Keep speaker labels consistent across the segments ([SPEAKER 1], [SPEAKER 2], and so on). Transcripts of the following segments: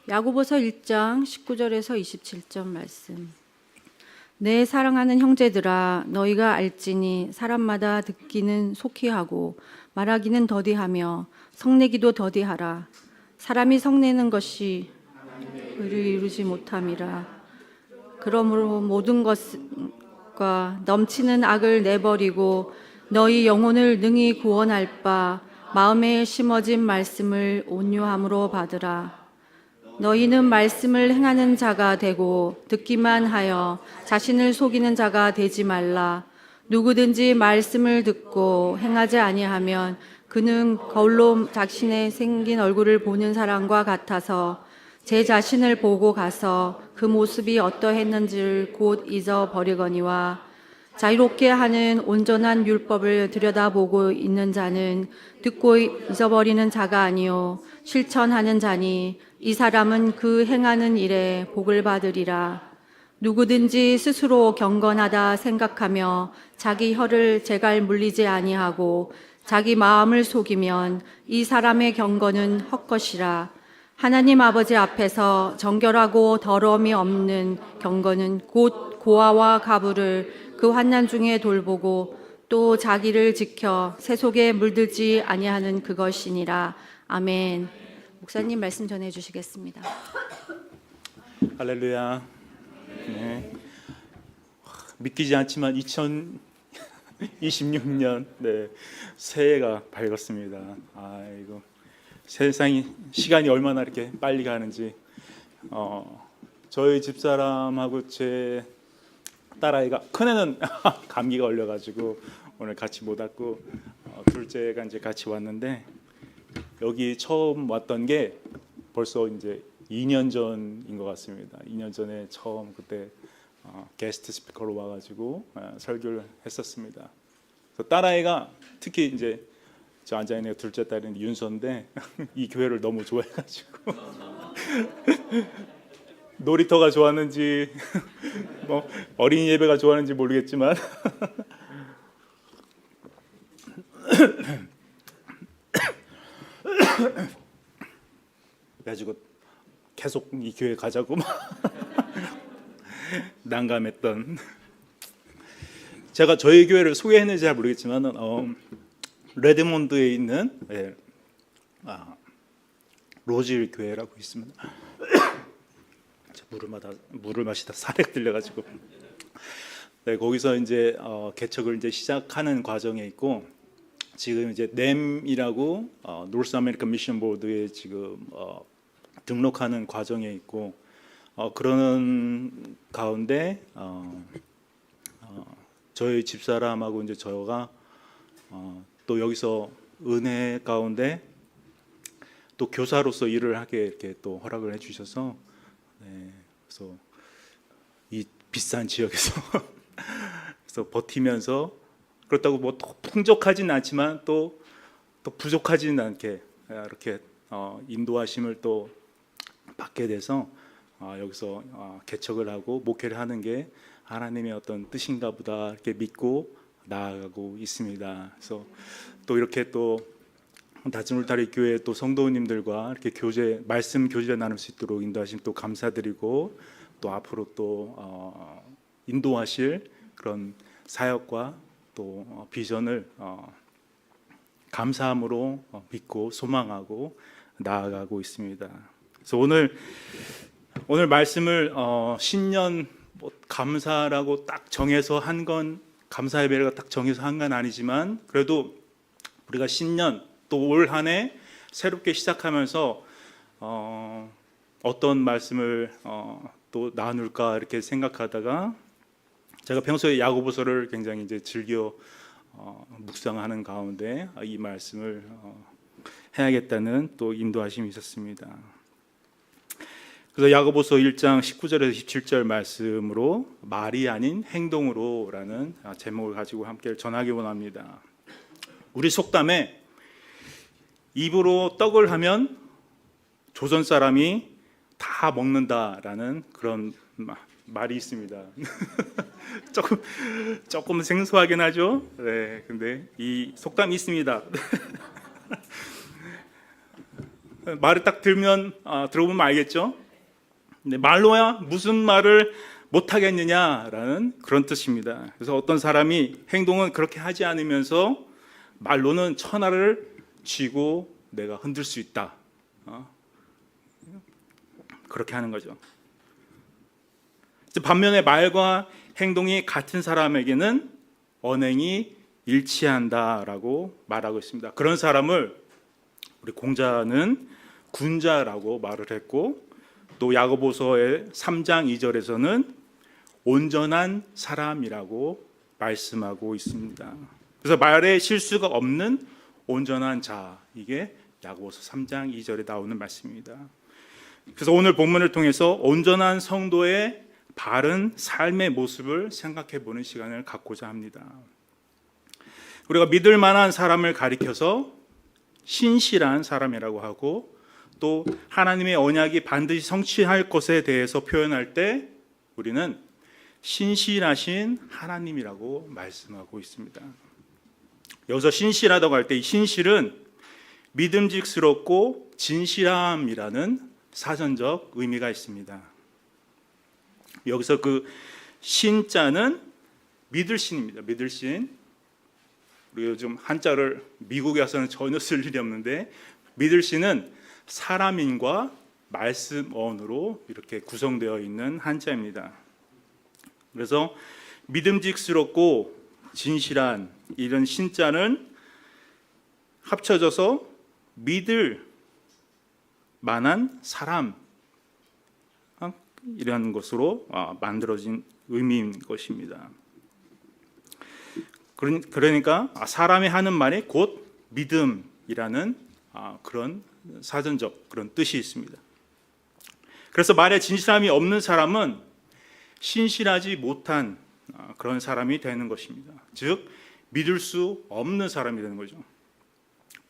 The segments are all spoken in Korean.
[SPEAKER 1] 야고보서 1장 19절에서 27절 말씀. 내 사랑하는 형제들아, 너희가 알지니 사람마다 듣기는 속히 하고 말하기는 더디하며 성내기도 더디하라. 사람이 성내는 것이 의를 이루지 못함이라. 그러므로 모든 것과 넘치는 악을 내버리고 너희 영혼을 능히 구원할 바 마음에 심어진 말씀을 온유함으로 받으라. 너희는 말씀을 행하는 자가 되고 듣기만 하여 자신을 속이는 자가 되지 말라. 누구든지 말씀을 듣고 행하지 아니하면 그는 거울로 자신의 생긴 얼굴을 보는 사람과 같아서 제 자신을 보고 가서 그 모습이 어떠했는지를 곧 잊어버리거니와 자유롭게 하는 온전한 율법을 들여다보고 있는 자는 듣고 잊어버리는 자가 아니요 실천하는 자니 이 사람은 그 행하는 일에 복을 받으리라. 누구든지 스스로 경건하다 생각하며 자기 혀를 제갈 물리지 아니하고 자기 마음을 속이면 이 사람의 경건은 헛것이라. 하나님 아버지 앞에서 정결하고 더러움이 없는 경건은 곧 고아와 가부를 그 환난 중에 돌보고 또 자기를 지켜 세속에 물들지 아니하는 그것이니라. 아멘. 목사님 말씀 전해 주시겠습니다.
[SPEAKER 2] 할렐루야. 네. 믿기지 않지만 2026년 새해가 밝았습니다. 아이고, 세상이 시간이 얼마나 이렇게 빨리 가는지. 저희 집사람하고 제 딸아이가, 큰애는 감기가 걸려가지고 오늘 같이 못 왔고, 둘째가 이제 같이 왔는데, 여기 처음 왔던 게 벌써 이제 2년 전인 것 같습니다. 2년 전에 처음 그때 게스트 스피커로 와가지고 설교를 했었습니다. 그래서 딸아이가 특히 이제 저 앉아 있는 둘째 딸인 윤서인데 이 교회를 너무 좋아해가지고 놀이터가 좋았는지 뭐 어린이 예배가 좋았는지 모르겠지만 그래가지고 계속 이 교회 가자고 막 난감했던. 제가 저희 교회를 소개했는지 잘 모르겠지만 레드몬드에 있는 로즈 교회라고 있습니다. 물을 마시다 사렉 들려가지고 거기서 이제 개척을 이제 시작하는 과정에 있고, 지금 이제 NAM이라고 노스 아메리칸 미션 보드에 지금 등록하는 과정에 있고, 그러는 가운데 저희 집사람하고 이제 저가 또 여기서 은혜 가운데 또 교사로서 일을 하게 이렇게 또 허락을 해주셔서, 그래서 이 비싼 지역에서 그래서 버티면서, 그렇다고 뭐 풍족하진 않지만 또 부족하지는 않게 이렇게 인도하심을 또 받게 돼서 여기서 개척을 하고 목회를 하는 게 하나님의 어떤 뜻인가 보다 이렇게 믿고 나아가고 있습니다. 그래서 또 이렇게 또 낮은 울타리 교회 또 성도님들과 이렇게 말씀 교제 나눌 수 있도록 인도하심 또 감사드리고, 또 앞으로 또 인도하실 그런 사역과 또 비전을 감사함으로 믿고 소망하고 나아가고 있습니다. 그래서 오늘 말씀을 신년 감사라고 딱 정해서 한 건, 감사 예배를 딱 정해서 한 건 아니지만, 그래도 우리가 신년 또 올 한 해 새롭게 시작하면서 어떤 말씀을 또 나눌까 이렇게 생각하다가, 제가 평소에 야고보서를 굉장히 이제 즐겨 묵상하는 가운데 이 말씀을 해야겠다는 또 인도하심이 있었습니다. 그래서 야고보서 1장 19절에서 17절 말씀으로 말이 아닌 행동으로라는 제목을 가지고 함께 전하기 원합니다. 우리 속담에 입으로 떡을 하면 조선 사람이 다 먹는다라는 그런 말이 있습니다. 조금 생소하긴 하죠. 네, 근데 이 속담이 있습니다. 말을 딱 들어보면 알겠죠? 근데 말로야 무슨 말을 못하겠느냐라는 그런 뜻입니다. 그래서 어떤 사람이 행동은 그렇게 하지 않으면서 말로는 천하를 쥐고 내가 흔들 수 있다. 그렇게 하는 거죠. 반면에 말과 행동이 같은 사람에게는 언행이 일치한다라고 말하고 있습니다. 그런 사람을 우리 공자는 군자라고 말을 했고, 또 야고보서의 3장 2절에서는 온전한 사람이라고 말씀하고 있습니다. 그래서 말에 실수가 없는 온전한 자, 이게 야고보서 3장 2절에 나오는 말씀입니다. 그래서 오늘 본문을 통해서 온전한 성도의 바른 삶의 모습을 생각해 보는 시간을 갖고자 합니다. 우리가 믿을 만한 사람을 가리켜서 신실한 사람이라고 하고, 또 하나님의 언약이 반드시 성취할 것에 대해서 표현할 때 우리는 신실하신 하나님이라고 말씀하고 있습니다. 여기서 신실하다고 할 때 이 신실은 믿음직스럽고 진실함이라는 사전적 의미가 있습니다. 여기서 그 신자는 믿을 신입니다. 믿을 신. 우리가 요즘 한자를 미국에 와서는 전혀 쓸 일이 없는데, 믿을 신은 사람인과 말씀언으로 이렇게 구성되어 있는 한자입니다. 그래서 믿음직스럽고 진실한 이런 신자는 합쳐져서 믿을 만한 사람, 이런 것으로 만들어진 의미인 것입니다. 그러니까 사람이 하는 말이 곧 믿음이라는 그런 사전적 그런 뜻이 있습니다. 그래서 말에 진실함이 없는 사람은 신실하지 못한 그런 사람이 되는 것입니다. 즉 믿을 수 없는 사람이 되는 거죠.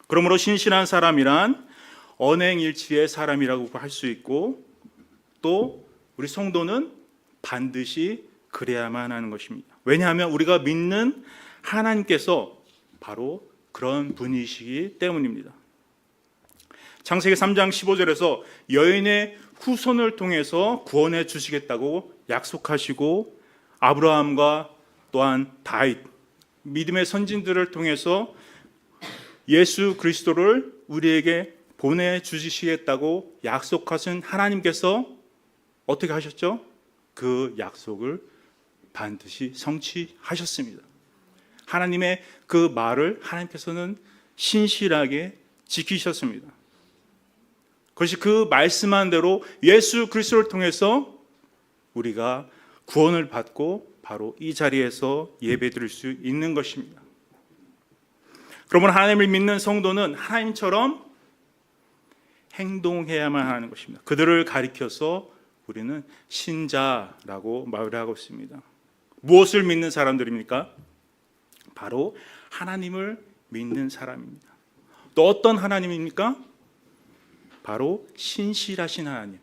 [SPEAKER 2] 그러므로 신실한 사람이란 언행일치의 사람이라고 할 수 있고, 또 우리 성도는 반드시 그래야만 하는 것입니다. 왜냐하면 우리가 믿는 하나님께서 바로 그런 분이시기 때문입니다. 창세기 3장 15절에서 여인의 후손을 통해서 구원해 주시겠다고 약속하시고, 아브라함과 또한 다윗, 믿음의 선진들을 통해서 예수 그리스도를 우리에게 보내주시겠다고 약속하신 하나님께서 어떻게 하셨죠? 그 약속을 반드시 성취하셨습니다. 하나님의 그 말을 하나님께서는 신실하게 지키셨습니다. 그것이 그 말씀한 대로 예수 그리스도를 통해서 우리가 구원을 받고 바로 이 자리에서 예배드릴 수 있는 것입니다. 그러면 하나님을 믿는 성도는 하나님처럼 행동해야만 하는 것입니다. 그들을 가리켜서 우리는 신자라고 말을 하고 있습니다. 무엇을 믿는 사람들입니까? 바로 하나님을 믿는 사람입니다. 또 어떤 하나님입니까? 바로 신실하신 하나님,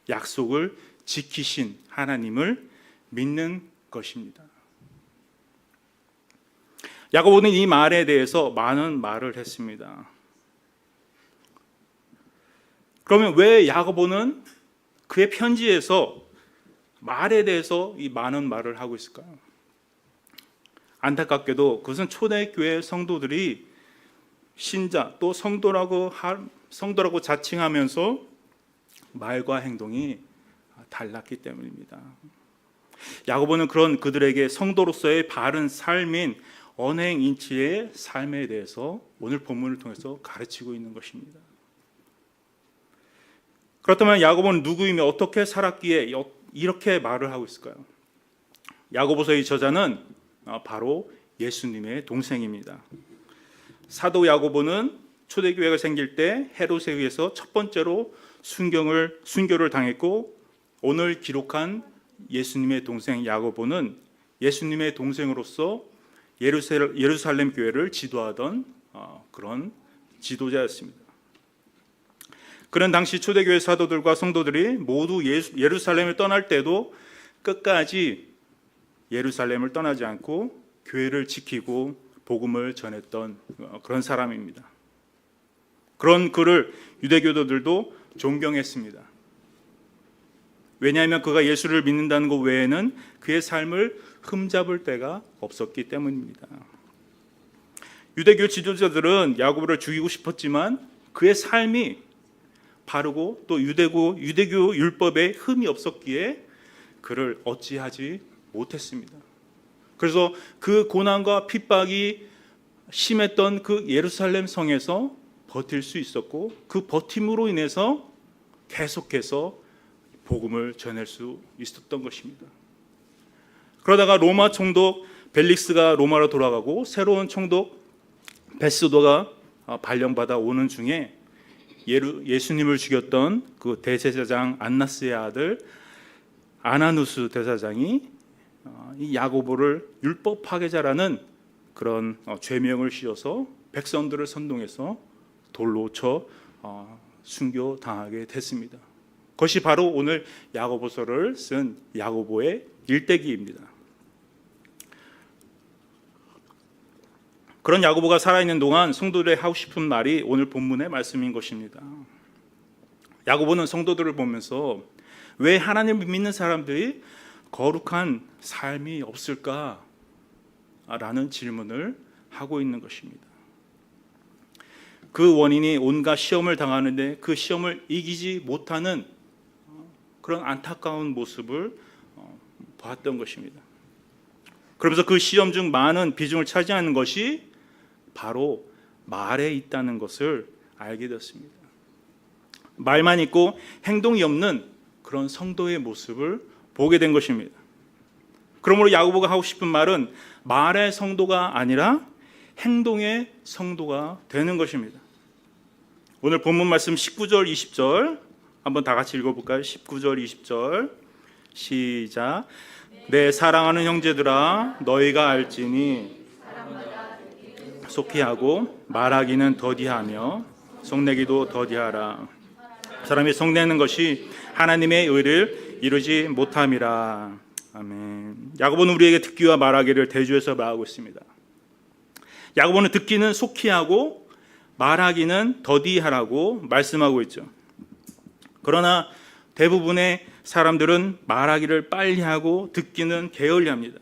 [SPEAKER 2] 약속을 지키신 하나님을 믿는 것입니다. 야고보는 이 말에 대해서 많은 말을 했습니다. 그러면 왜 야고보는 그의 편지에서 말에 대해서 이 많은 말을 하고 있을까요? 안타깝게도 그것은 초대교회 성도들이 신자 또 성도라고 자칭하면서 말과 행동이 달랐기 때문입니다. 야고보는 그런 그들에게 성도로서의 바른 삶인 언행인치의 삶에 대해서 오늘 본문을 통해서 가르치고 있는 것입니다. 그렇다면 야고보는 누구이며 어떻게 살았기에 이렇게 말을 하고 있을까요? 야고보서의 저자는 바로 예수님의 동생입니다. 사도 야고보는 초대교회가 생길 때 헤롯에 의해서 첫 번째로 순교를 당했고, 오늘 기록한 예수님의 동생 야고보는 예수님의 동생으로서 예루살렘 교회를 지도하던 그런 지도자였습니다. 그는 당시 초대교회 사도들과 성도들이 모두 예루살렘을 떠날 때도 끝까지 예루살렘을 떠나지 않고 교회를 지키고 복음을 전했던 그런 사람입니다. 그런 그를 유대교도들도 존경했습니다. 왜냐하면 그가 예수를 믿는다는 것 외에는 그의 삶을 흠잡을 데가 없었기 때문입니다. 유대교 지도자들은 야고보를 죽이고 싶었지만 그의 삶이 바르고 또 유대교 율법에 흠이 없었기에 그를 어찌하지 못했습니다. 그래서 그 고난과 핍박이 심했던 그 예루살렘 성에서 버틸 수 있었고 그 버팀으로 인해서 계속해서 복음을 전할 수 있었던 것입니다. 그러다가 로마 총독 벨릭스가 로마로 돌아가고 새로운 총독 베스도가 발령받아 오는 중에 예수님을 죽였던 그 대제사장 안나스의 아들 아나누스 대사장이 이 야고보를 율법 파괴자라는 그런 죄명을 씌워서 백성들을 선동해서 돌로 쳐 순교당하게 됐습니다. 그것이 바로 오늘 야고보서를 쓴 야고보의 일대기입니다. 그런 야고보가 살아있는 동안 성도들이 하고 싶은 말이 오늘 본문의 말씀인 것입니다. 야고보는 성도들을 보면서 왜 하나님을 믿는 사람들이 거룩한 삶이 없을까? 라는 질문을 하고 있는 것입니다. 그 원인이 온갖 시험을 당하는데 그 시험을 이기지 못하는 그런 안타까운 모습을 봤던 것입니다. 그러면서 그 시험 중 많은 비중을 차지하는 것이 바로 말에 있다는 것을 알게 되었습니다. 말만 있고 행동이 없는 그런 성도의 모습을 보게 된 것입니다. 그러므로 야고보가 하고 싶은 말은 말의 성도가 아니라 행동의 성도가 되는 것입니다. 오늘 본문 말씀 19절 20절 한번 다 같이 읽어볼까요? 19절 20절 시작. 내 사랑하는 형제들아 너희가 알지니 속히 하고 말하기는 더디하며 속내기도 더디하라. 사람이 속내는 것이 하나님의 의를 이루지 못함이라. 아멘. 야고보는 우리에게 듣기와 말하기를 대조해서 말하고 있습니다. 야고보는 듣기는 속히 하고 말하기는 더디하라고 말씀하고 있죠. 그러나 대부분의 사람들은 말하기를 빨리 하고 듣기는 게을리합니다.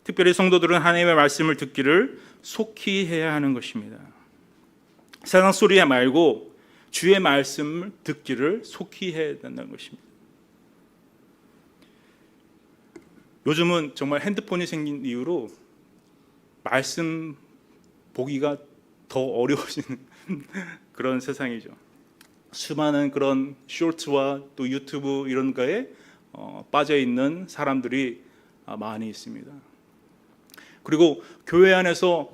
[SPEAKER 2] 특별히 성도들은 하나님의 말씀을 듣기를 속히 해야 하는 것입니다. 세상 소리 말고 주의 말씀을 듣기를 속히 해야 된다는 것입니다. 요즘은 정말 핸드폰이 생긴 이후로 말씀 보기가 더 어려워지는 그런 세상이죠. 수많은 그런 쇼츠와 또 유튜브 이런 거에 빠져 있는 사람들이 많이 있습니다. 그리고 교회 안에서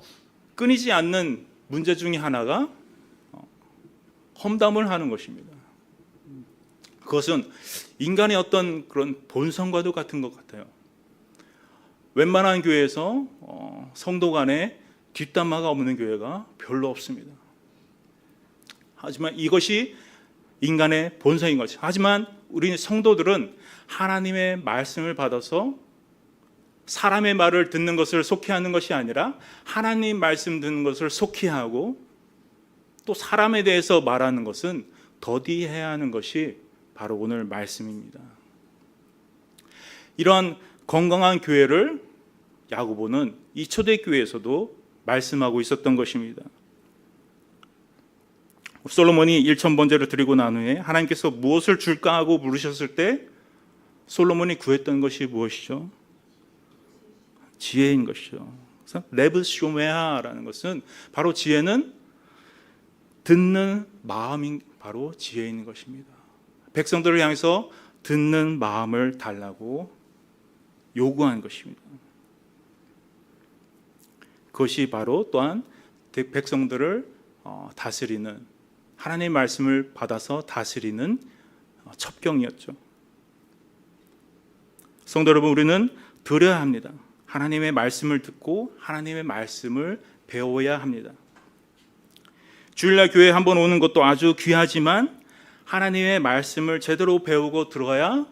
[SPEAKER 2] 끊이지 않는 문제 중에 하나가 험담을 하는 것입니다. 그것은 인간의 어떤 그런 본성과도 같은 것 같아요. 웬만한 교회에서 성도 간에 뒷담화가 없는 교회가 별로 없습니다. 하지만 이것이 인간의 본성인 거죠. 하지만 우리 성도들은 하나님의 말씀을 받아서 사람의 말을 듣는 것을 속히 하는 것이 아니라 하나님 말씀 듣는 것을 속히 하고 또 사람에 대해서 말하는 것은 더디해야 하는 것이 바로 오늘 말씀입니다. 이러한 건강한 교회를 야고보는 이 초대교회에서도 말씀하고 있었던 것입니다. 솔로몬이 1,000번제를 드리고 난 후에 하나님께서 무엇을 줄까 하고 물으셨을 때 솔로몬이 구했던 것이 무엇이죠? 지혜인 것이죠. 그래서 레브쇼메아라는 것은 바로 지혜는 듣는 마음인 바로 지혜인 것입니다. 백성들을 향해서 듣는 마음을 달라고 요구한 것입니다. 그것이 바로 또한 백성들을 다스리는 하나님의 말씀을 받아서 다스리는 첩경이었죠. 성도 여러분, 우리는 들어야 합니다. 하나님의 말씀을 듣고 하나님의 말씀을 배워야 합니다. 주일날 교회에 한번 오는 것도 아주 귀하지만 하나님의 말씀을 제대로 배우고 들어야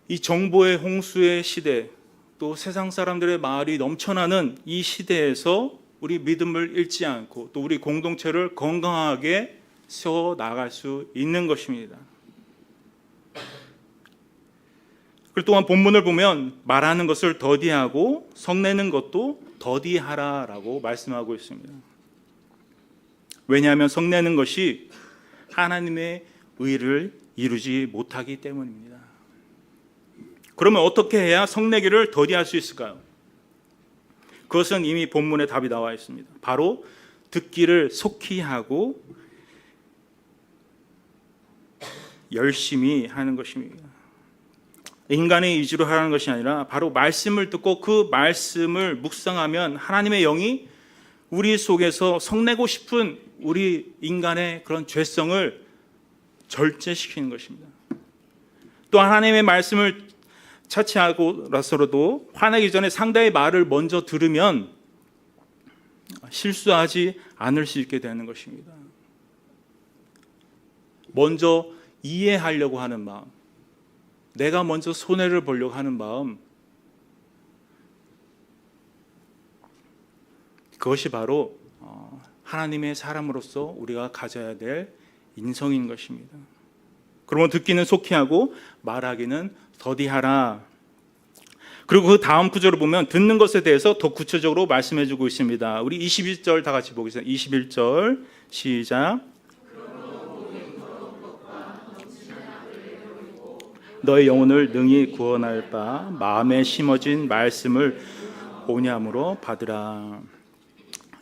[SPEAKER 2] 이 정보의 홍수의 시대, 또 세상 사람들의 말이 넘쳐나는 이 시대에서 우리 믿음을 잃지 않고 또 우리 공동체를 건강하게 세워 나갈 수 있는 것입니다. 그리고 또한 본문을 보면 말하는 것을 더디하고 성내는 것도 더디하라라고 말씀하고 있습니다. 왜냐하면 성내는 것이 하나님의 의를 이루지 못하기 때문입니다. 그러면 어떻게 해야 성내기를 더디할 수 있을까요? 그것은 이미 본문에 답이 나와 있습니다. 바로 듣기를 속히 하고 열심히 하는 것입니다. 인간의 의지로 하라는 것이 아니라 바로 말씀을 듣고 그 말씀을 묵상하면 하나님의 영이 우리 속에서 성내고 싶은 우리 인간의 그런 죄성을 절제시키는 것입니다. 또 하나님의 말씀을 차치하고 나서라도 화내기 전에 상대의 말을 먼저 들으면 실수하지 않을 수 있게 되는 것입니다. 먼저 이해하려고 하는 마음, 내가 먼저 손해를 보려고 하는 마음, 그것이 바로 하나님의 사람으로서 우리가 가져야 될 인성인 것입니다. 그러면 듣기는 속히 하고 말하기는 더디하라. 그리고 그 다음 구절을 보면 듣는 것에 대해서 더 구체적으로 말씀해 주고 있습니다. 우리 21절 다 같이 보겠습니다. 21절 시작. 너의 영혼을 능히 구원할 바 마음에 심어진 말씀을 온유함으로 받으라.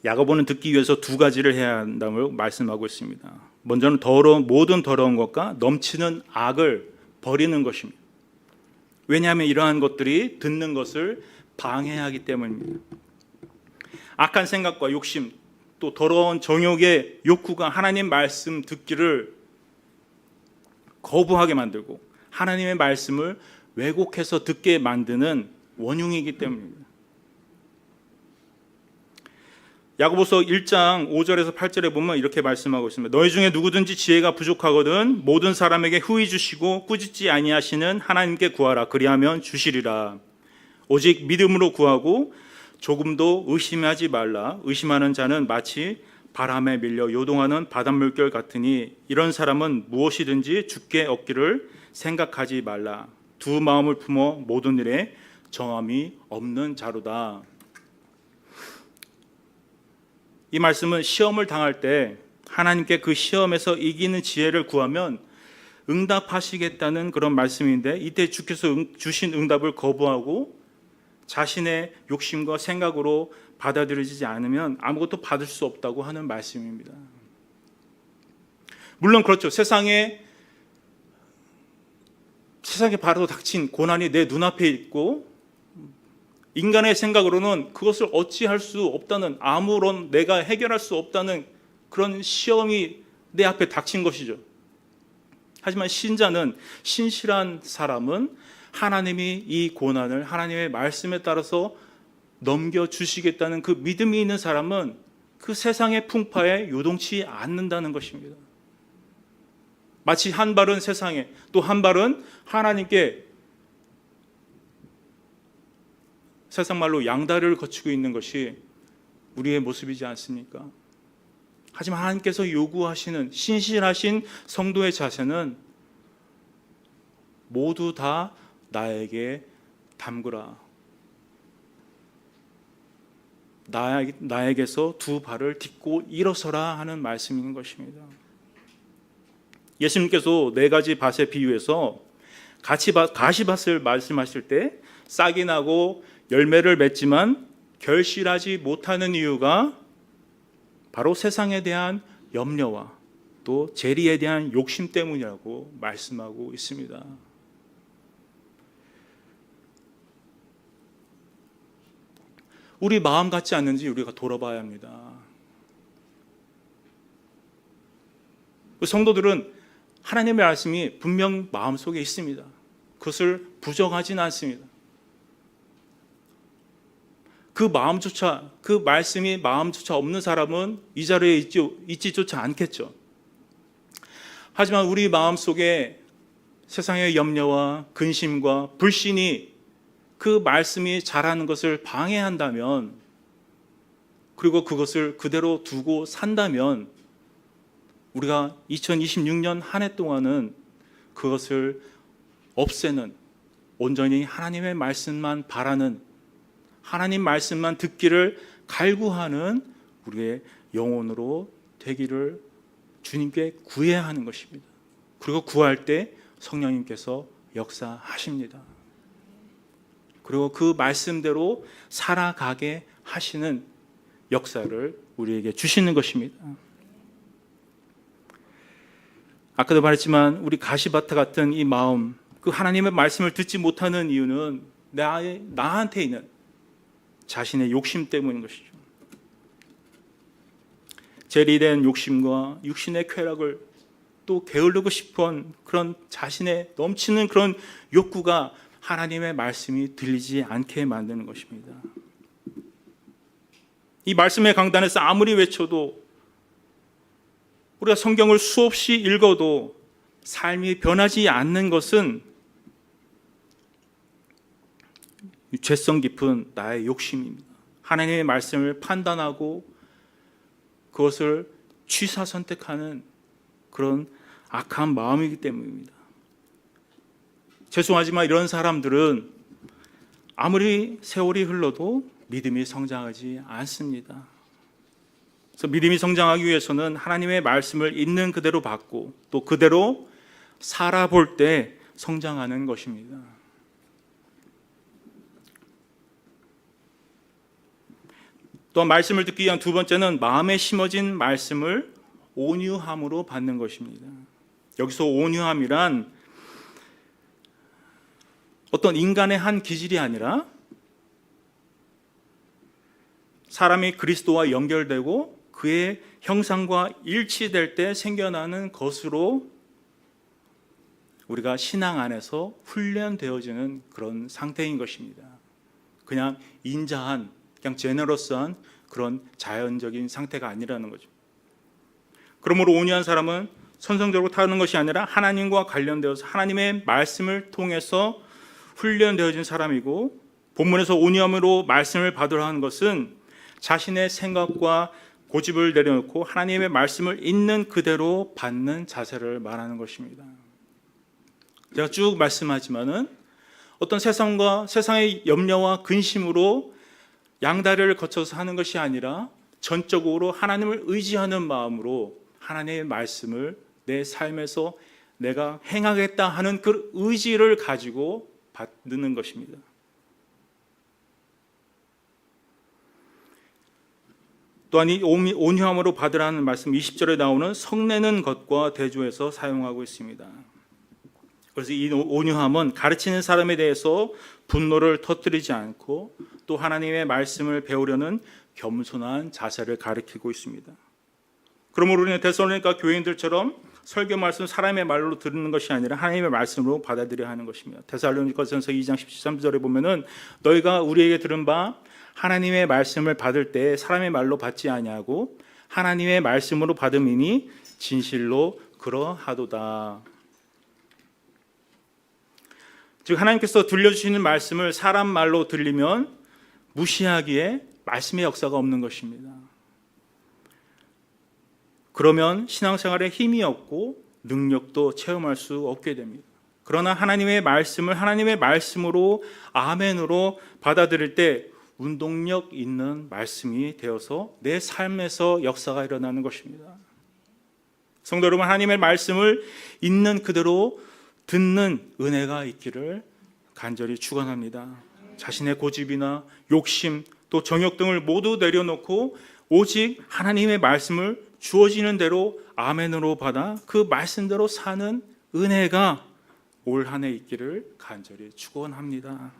[SPEAKER 2] 야고보는 듣기 위해서 두 가지를 해야 한다고 말씀하고 있습니다. 먼저는 모든 더러운 것과 넘치는 악을 버리는 것입니다. 왜냐하면 이러한 것들이 듣는 것을 방해하기 때문입니다. 악한 생각과 욕심, 또 더러운 정욕의 욕구가 하나님 말씀 듣기를 거부하게 만들고 하나님의 말씀을 왜곡해서 듣게 만드는 원흉이기 때문입니다. 야고보서 1장 5절에서 8절에 보면 이렇게 말씀하고 있습니다. 너희 중에 누구든지 지혜가 부족하거든 모든 사람에게 후히 주시고 꾸짖지 아니하시는 하나님께 구하라. 그리하면 주시리라. 오직 믿음으로 구하고 조금도 의심하지 말라. 의심하는 자는 마치 바람에 밀려 요동하는 바닷물결 같으니 이런 사람은 무엇이든지 주께 얻기를 생각하지 말라. 두 마음을 품어 모든 일에 정함이 없는 자로다. 이 말씀은 시험을 당할 때 하나님께 그 시험에서 이기는 지혜를 구하면 응답하시겠다는 그런 말씀인데, 이때 주께서 주신 응답을 거부하고 자신의 욕심과 생각으로 받아들여지지 않으면 아무것도 받을 수 없다고 하는 말씀입니다. 물론 그렇죠. 세상에 바로 닥친 고난이 내 눈앞에 있고 인간의 생각으로는 그것을 어찌할 수 없다는, 아무런 내가 해결할 수 없다는 그런 시험이 내 앞에 닥친 것이죠. 하지만 신자는, 신실한 사람은 하나님이 이 고난을 하나님의 말씀에 따라서 넘겨주시겠다는 그 믿음이 있는 사람은 그 세상의 풍파에 요동치 않는다는 것입니다. 마치 한 발은 세상에, 또 한 발은 하나님께, 세상 말로 양다리를 거치고 있는 것이 우리의 모습이지 않습니까? 하지만 하나님께서 요구하시는 신실하신 성도의 자세는 모두 다 나에게 담그라. 나에게서 두 발을 딛고 일어서라 하는 말씀인 것입니다. 예수님께서 네 가지 밭에 비유해서 가시밭을 말씀하실 때 싹이 나고 열매를 맺지만 결실하지 못하는 이유가 바로 세상에 대한 염려와 또 재리에 대한 욕심 때문이라고 말씀하고 있습니다. 우리 마음 같지 않는지 우리가 돌아봐야 합니다. 성도들은 하나님의 말씀이 분명 마음속에 있습니다. 그것을 부정하지는 않습니다. 그 말씀이 마음조차 없는 사람은 이 자리에 있지조차 않겠죠. 하지만 우리 마음속에 세상의 염려와 근심과 불신이 그 말씀이 자라는 것을 방해한다면 그리고 그것을 그대로 두고 산다면 우리가 2026년 한 해 동안은 그것을 없애는, 온전히 하나님의 말씀만 바라는, 하나님 말씀만 듣기를 갈구하는 우리의 영혼으로 되기를 주님께 구해야 하는 것입니다. 그리고 구할 때 성령님께서 역사하십니다. 그리고 그 말씀대로 살아가게 하시는 역사를 우리에게 주시는 것입니다. 아까도 말했지만 우리 가시밭 같은 이 마음, 그 하나님의 말씀을 듣지 못하는 이유는 나한테 있는 자신의 욕심 때문인 것이죠. 재리된 욕심과 육신의 쾌락을 또 게으르고 싶은 그런 자신의 넘치는 그런 욕구가 하나님의 말씀이 들리지 않게 만드는 것입니다. 이 말씀의 강단에서 아무리 외쳐도, 우리가 성경을 수없이 읽어도 삶이 변하지 않는 것은 죄성 깊은 나의 욕심입니다. 하나님의 말씀을 판단하고 그것을 취사 선택하는 그런 악한 마음이기 때문입니다. 죄송하지만 이런 사람들은 아무리 세월이 흘러도 믿음이 성장하지 않습니다. 그래서 믿음이 성장하기 위해서는 하나님의 말씀을 있는 그대로 받고 또 그대로 살아볼 때 성장하는 것입니다. 또 말씀을 듣기 위한 두 번째는 마음에 심어진 말씀을 온유함으로 받는 것입니다. 여기서 온유함이란 어떤 인간의 한 기질이 아니라 사람이 그리스도와 연결되고 그의 형상과 일치될 때 생겨나는 것으로 우리가 신앙 안에서 훈련되어지는 그런 상태인 것입니다. 그냥 인자한, 그냥 제너러스한 그런 자연적인 상태가 아니라는 거죠. 그러므로 온유한 사람은 선성적으로 타는 것이 아니라 하나님과 관련되어서 하나님의 말씀을 통해서 훈련되어진 사람이고, 본문에서 온유함으로 말씀을 받으라 하는 것은 자신의 생각과 고집을 내려놓고 하나님의 말씀을 있는 그대로 받는 자세를 말하는 것입니다. 제가 쭉 말씀하지만은 어떤 세상의 염려와 근심으로 양다리를 거쳐서 하는 것이 아니라 전적으로 하나님을 의지하는 마음으로 하나님의 말씀을 내 삶에서 내가 행하겠다 하는 그 의지를 가지고 받는 것입니다. 또한 이 온유함으로 받으라는 말씀 20절에 나오는 성내는 것과 대조해서 사용하고 있습니다. 그래서 이 온유함은 가르치는 사람에 대해서 분노를 터뜨리지 않고 또 하나님의 말씀을 배우려는 겸손한 자세를 가리키고 있습니다. 그러므로 우리는 데살로니가 교인들처럼 설교 말씀 사람의 말로 듣는 것이 아니라 하나님의 말씀으로 받아들여야 하는 것입니다. 데살로니가전서 2장 13절에 보면은 너희가 우리에게 들은 바 하나님의 말씀을 받을 때 사람의 말로 받지 아니하고 하나님의 말씀으로 받음이니 진실로 그러하도다. 즉 하나님께서 들려주시는 말씀을 사람 말로 들리면 무시하기에 말씀의 역사가 없는 것입니다. 그러면 신앙생활에 힘이 없고 능력도 체험할 수 없게 됩니다. 그러나 하나님의 말씀을 하나님의 말씀으로 아멘으로 받아들일 때 운동력 있는 말씀이 되어서 내 삶에서 역사가 일어나는 것입니다. 성도 여러분, 하나님의 말씀을 있는 그대로 듣는 은혜가 있기를 간절히 축원합니다. 자신의 고집이나 욕심 또 정욕 등을 모두 내려놓고 오직 하나님의 말씀을 주어지는 대로 아멘으로 받아 그 말씀대로 사는 은혜가 올 한 해 있기를 간절히 축원합니다.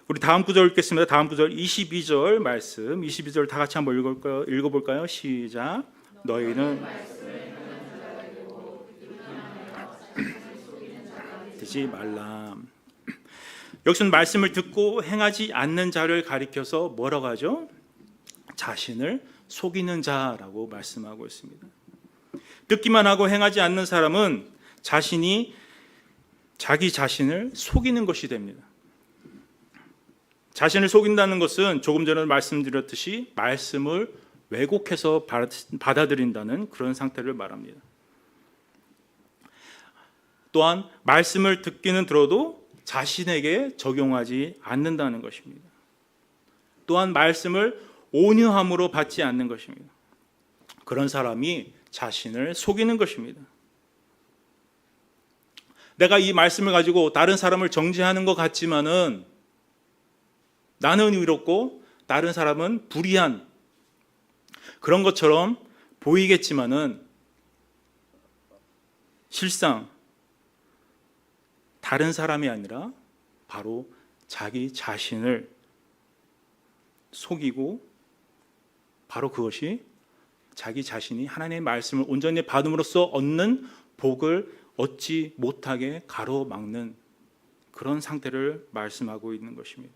[SPEAKER 2] 우리 다음 구절 읽겠습니다. 다음 구절 22절 말씀, 22절 다 같이 한번 읽어볼까요? 시작. 너희는 듣지 말라. 여기서는 말씀을 듣고 행하지 않는 자를 가리켜서 뭐라고 하죠? 자신을 속이는 자라고 말씀하고 있습니다. 듣기만 하고 행하지 않는 사람은 자기 자신을 속이는 것이 됩니다. 자신을 속인다는 것은 조금 전에 말씀드렸듯이 말씀을 왜곡해서 받아들인다는 그런 상태를 말합니다. 또한 말씀을 듣기는 들어도 자신에게 적용하지 않는다는 것입니다. 또한 말씀을 온유함으로 받지 않는 것입니다. 그런 사람이 자신을 속이는 것입니다. 내가 이 말씀을 가지고 다른 사람을 정죄하는 것 같지만은 나는 의롭고 다른 사람은 불의한 그런 것처럼 보이겠지만은 실상 다른 사람이 아니라 바로 자기 자신을 속이고 바로 그것이 자기 자신이 하나님의 말씀을 온전히 받음으로써 얻는 복을 얻지 못하게 가로막는 그런 상태를 말씀하고 있는 것입니다.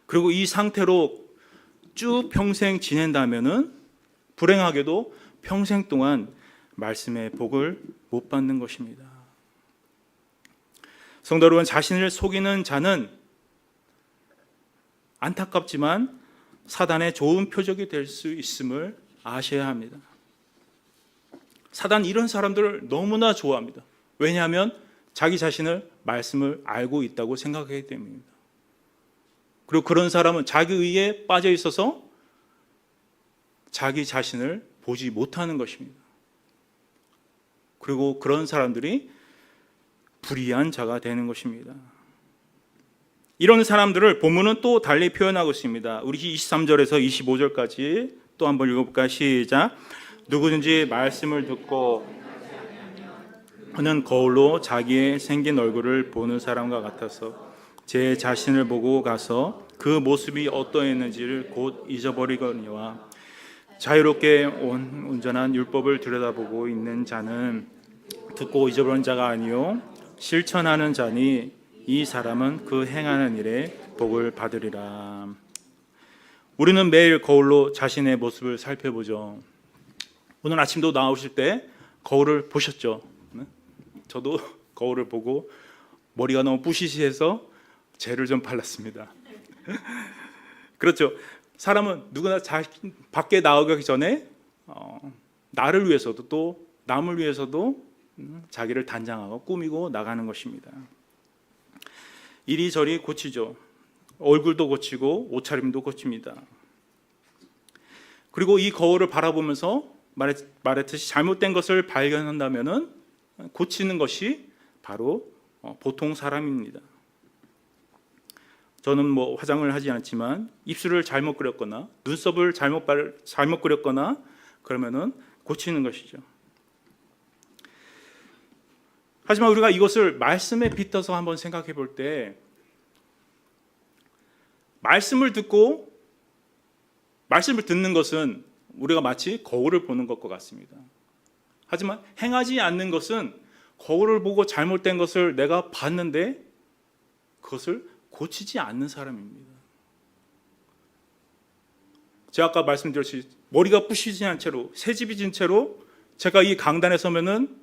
[SPEAKER 2] 그리고 이 상태로 쭉 평생 지낸다면은 불행하게도 평생 동안 말씀의 복을 못 받는 것입니다. 성도 여러분, 자신을 속이는 자는 안타깝지만 사단의 좋은 표적이 될 수 있음을 아셔야 합니다. 사단 이런 사람들을 너무나 좋아합니다. 왜냐하면 자기 자신을 말씀을 알고 있다고 생각하기 때문입니다. 그리고 그런 사람은 자기 의에 빠져 있어서 자기 자신을 보지 못하는 것입니다. 그리고 그런 사람들이 불의한 자가 되는 것입니다. 이런 사람들을 본문은 또 달리 표현하고 있습니다. 우리 23절에서 25절까지 또 한번 읽어볼까요? 시작. 누구든지 말씀을 듣고 그는 거울로 자기의 생긴 얼굴을 보는 사람과 같아서 제 자신을 보고 가서 그 모습이 어떠했는지를 곧 잊어버리거니와 자유롭게 온전한 율법을 들여다보고 있는 자는 듣고 잊어버린 자가 아니요 실천하는 자니 이 사람은 그 행하는 일에 복을 받으리라. 우리는 매일 거울로 자신의 모습을 살펴보죠. 오늘 아침도 나오실 때 거울을 보셨죠? 저도 거울을 보고 머리가 너무 부시시해서 젤을 좀 발랐습니다. 그렇죠. 사람은 누구나 밖에 나오기 전에 나를 위해서도 또 남을 위해서도 자기를 단장하고 꾸미고 나가는 것입니다. 이리저리 고치죠. 얼굴도 고치고 옷차림도 고칩니다. 그리고 이 거울을 바라보면서 말했듯이 잘못된 것을 발견한다면은 고치는 것이 바로 보통 사람입니다. 저는 뭐 화장을 하지 않지만 입술을 잘못 그렸거나 눈썹을 잘못 그렸거나 그러면은 고치는 것이죠. 하지만 우리가 이것을 말씀에 빗어서 한번 생각해 볼 때 말씀을 듣는 것은 우리가 마치 거울을 보는 것과 같습니다. 하지만 행하지 않는 것은 거울을 보고 잘못된 것을 내가 봤는데 그것을 고치지 않는 사람입니다. 제가 아까 말씀드렸듯이 머리가 부시지 않은 채로 새집이 진 채로 제가 이 강단에 서면은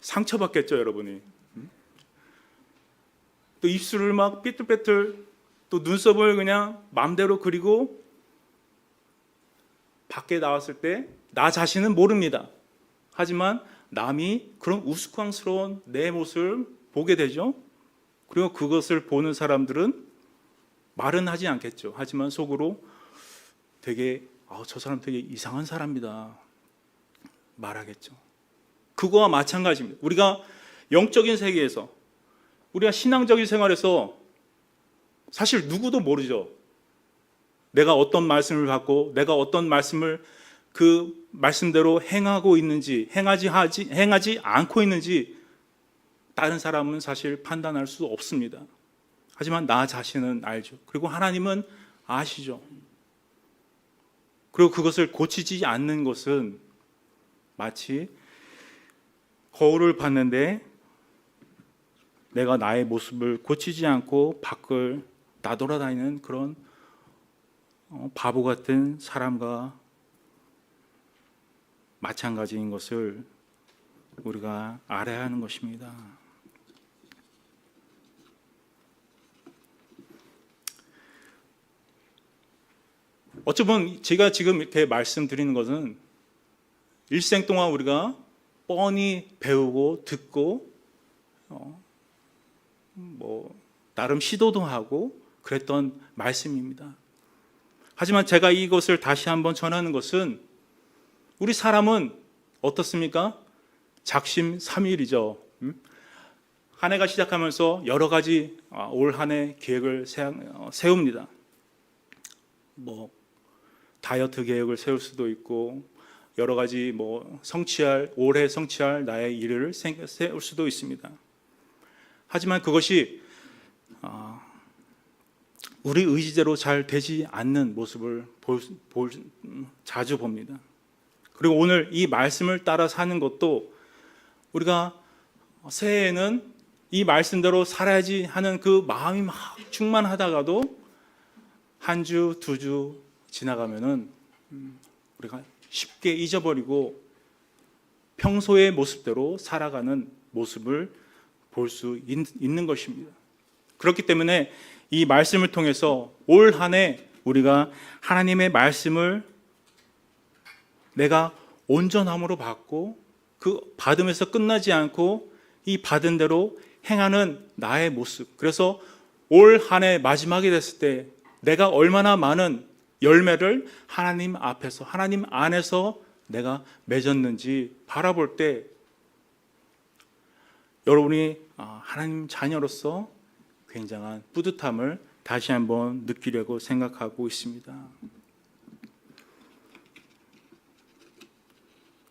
[SPEAKER 2] 상처받겠죠, 여러분이. 또 입술을 막 삐뚤빼뚤 또 눈썹을 그냥 마음대로 그리고 밖에 나왔을 때 나 자신은 모릅니다. 하지만 남이 그런 우스꽝스러운 내 모습을 보게 되죠. 그리고 그것을 보는 사람들은 말은 하지 않겠죠. 하지만 속으로 되게 저 사람 되게 이상한 사람이다 말하겠죠. 그거와 마찬가지입니다. 우리가 영적인 세계에서 우리가 신앙적인 생활에서 사실 누구도 모르죠. 내가 어떤 말씀을 받고 내가 어떤 말씀을 그 말씀대로 행하고 있는지 행하지 않고 있는지 다른 사람은 사실 판단할 수 없습니다. 하지만 나 자신은 알죠. 그리고 하나님은 아시죠. 그리고 그것을 고치지 않는 것은 마치 거울을 봤는데 내가 나의 모습을 고치지 않고 밖을 나돌아다니는 그런 바보 같은 사람과 마찬가지인 것을 우리가 알아야 하는 것입니다. 어쩌면 제가 지금 이렇게 말씀드리는 것은 일생 동안 우리가 뻔히 배우고 듣고 나름 시도도 하고 그랬던 말씀입니다. 하지만 제가 이것을 다시 한번 전하는 것은 우리 사람은 어떻습니까? 작심삼일이죠. 한 해가 시작하면서 여러 가지 올 한 해 계획을 세웁니다. 다이어트 계획을 세울 수도 있고 여러 가지 올해 성취할 나의 일을 세울 수도 있습니다. 하지만 그것이 우리 의지대로 잘 되지 않는 모습을 자주 봅니다. 그리고 오늘 이 말씀을 따라 사는 것도 우리가 새해에는 이 말씀대로 살아야지 하는 그 마음이 막 충만하다가도 한 주, 두 주 지나가면은 우리가 쉽게 잊어버리고 평소의 모습대로 살아가는 모습을 볼 수 있는 것입니다. 그렇기 때문에 이 말씀을 통해서 올 한 해 우리가 하나님의 말씀을 내가 온전함으로 받고 그 받음에서 끝나지 않고 이 받은 대로 행하는 나의 모습. 그래서 올 한 해 마지막이 됐을 때 내가 얼마나 많은 열매를 하나님 앞에서 하나님 안에서 내가 맺었는지 바라볼 때 여러분이 하나님 자녀로서 굉장한 뿌듯함을 다시 한번 느끼려고 생각하고 있습니다.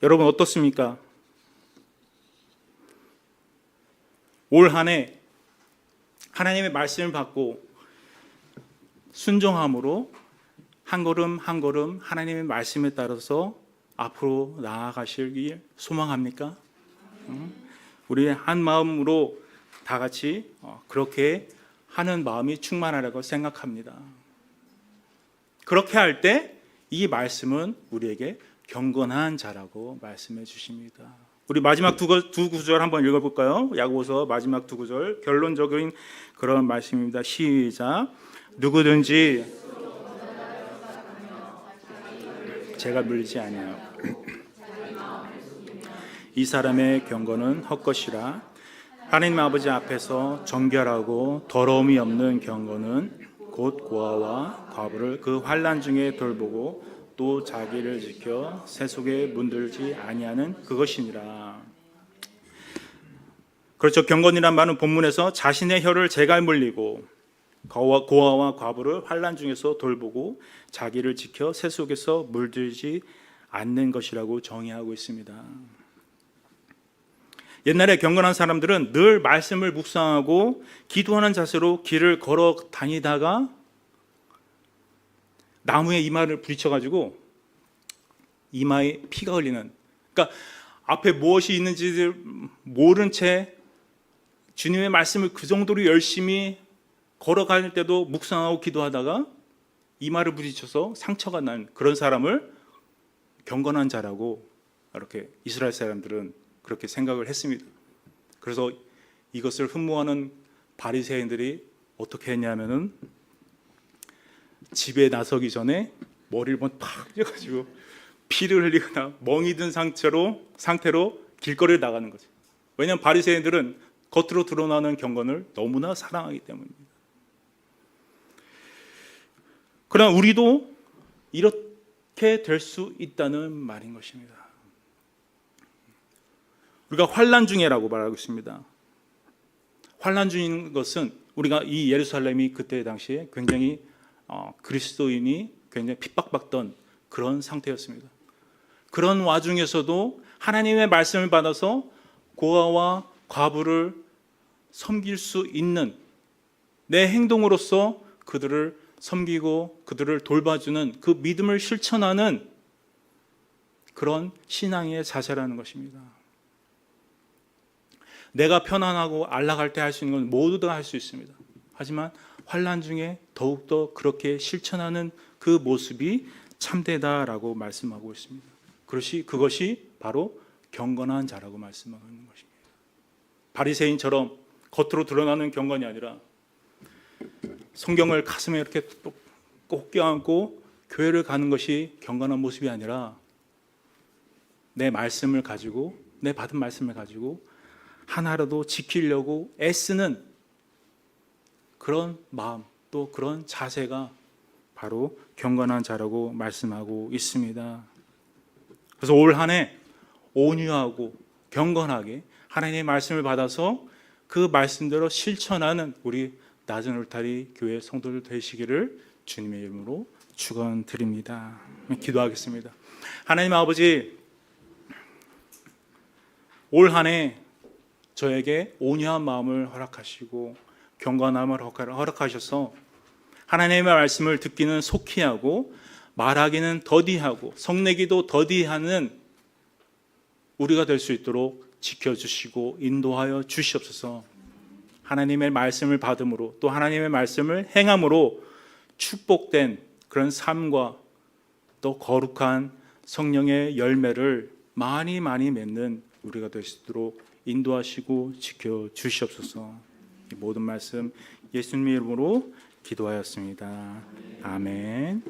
[SPEAKER 2] 여러분 어떻습니까? 올 한 해 하나님의 말씀을 받고 순종함으로 한 걸음 한 걸음 하나님의 말씀에 따라서 앞으로 나아가시길 소망합니까? 우리 한 마음으로 다 같이 그렇게 하는 마음이 충만하라고 생각합니다. 그렇게 할 때 이 말씀은 우리에게 경건한 자라고 말씀해 주십니다. 우리 마지막 두 구절 한번 읽어볼까요? 야고보서 마지막 두 구절 결론적인 그런 말씀입니다. 시작. 누구든지 제가 물지 아니하여 이 사람의 경건은 헛것이라. 하나님 아버지 앞에서 정결하고 더러움이 없는 경건은 곧 고아와 과부를 그 환난 중에 돌보고 또 자기를 지켜 새 속에 문들지 아니하는 그것이니라. 그렇죠. 경건이란 말은 본문에서 자신의 혀를 재갈 물리고 고아와 과부를 환난 중에서 돌보고 자기를 지켜 새 속에서 물들지 않는 것이라고 정의하고 있습니다. 옛날에 경건한 사람들은 늘 말씀을 묵상하고 기도하는 자세로 길을 걸어 다니다가 나무에 이마를 부딪혀가지고 이마에 피가 흘리는, 그러니까 앞에 무엇이 있는지 모른 채 주님의 말씀을 그 정도로 열심히 걸어갈 때도 묵상하고 기도하다가 이마를 부딪혀서 상처가 난 그런 사람을 경건한 자라고 이렇게 이스라엘 사람들은 그렇게 생각을 했습니다. 그래서 이것을 흠모하는 바리새인들이 어떻게 했냐면은 집에 나서기 전에 머리를 팍 휘어가지고 피를 흘리거나 멍이 든 상태로 길거리를 나가는 거죠. 왜냐하면 바리새인들은 겉으로 드러나는 경건을 너무나 사랑하기 때문입니다. 그러나 우리도 이렇게 될 수 있다는 말인 것입니다. 우리가 환난 중에라고 말하고 있습니다. 환난 중인 것은 우리가 이 예루살렘이 그때 당시에 굉장히 그리스도인이 굉장히 핍박받던 그런 상태였습니다. 그런 와중에서도 하나님의 말씀을 받아서 고아와 과부를 섬길 수 있는 내 행동으로서 그들을 섬기고 그들을 돌봐주는 그 믿음을 실천하는 그런 신앙의 자세라는 것입니다. 내가 편안하고 안락할 때 할 수 있는 건 모두 다 할 수 있습니다. 하지만 환난 중에 더욱더 그렇게 실천하는 그 모습이 참되다라고 말씀하고 있습니다. 그것이 바로 경건한 자라고 말씀하고 있는 것입니다. 바리새인처럼 겉으로 드러나는 경건이 아니라 성경을 가슴에 이렇게 꼭 껴안고 교회를 가는 것이 경건한 모습이 아니라 내 말씀을 가지고, 내 받은 말씀을 가지고 하나라도 지키려고 애쓰는 그런 마음, 또 그런 자세가 바로 경건한 자라고 말씀하고 있습니다. 그래서 올 한 해 온유하고 경건하게 하나님의 말씀을 받아서 그 말씀대로 실천하는 우리 낮은 울타리 교회 성도들 되시기를 주님의 이름으로 축원드립니다. 기도하겠습니다. 하나님 아버지, 올 한 해 저에게 온유한 마음을 허락하시고 경건함을 허락하셔서 하나님의 말씀을 듣기는 속히 하고 말하기는 더디하고 성내기도 더디하는 우리가 될 수 있도록 지켜주시고 인도하여 주시옵소서. 하나님의 말씀을 받음으로 또 하나님의 말씀을 행함으로 축복된 그런 삶과 또 거룩한 성령의 열매를 많이 맺는 우리가 될 수 있도록 인도하시고 지켜주시옵소서. 이 모든 말씀 예수님의 이름으로 기도하였습니다. 아멘.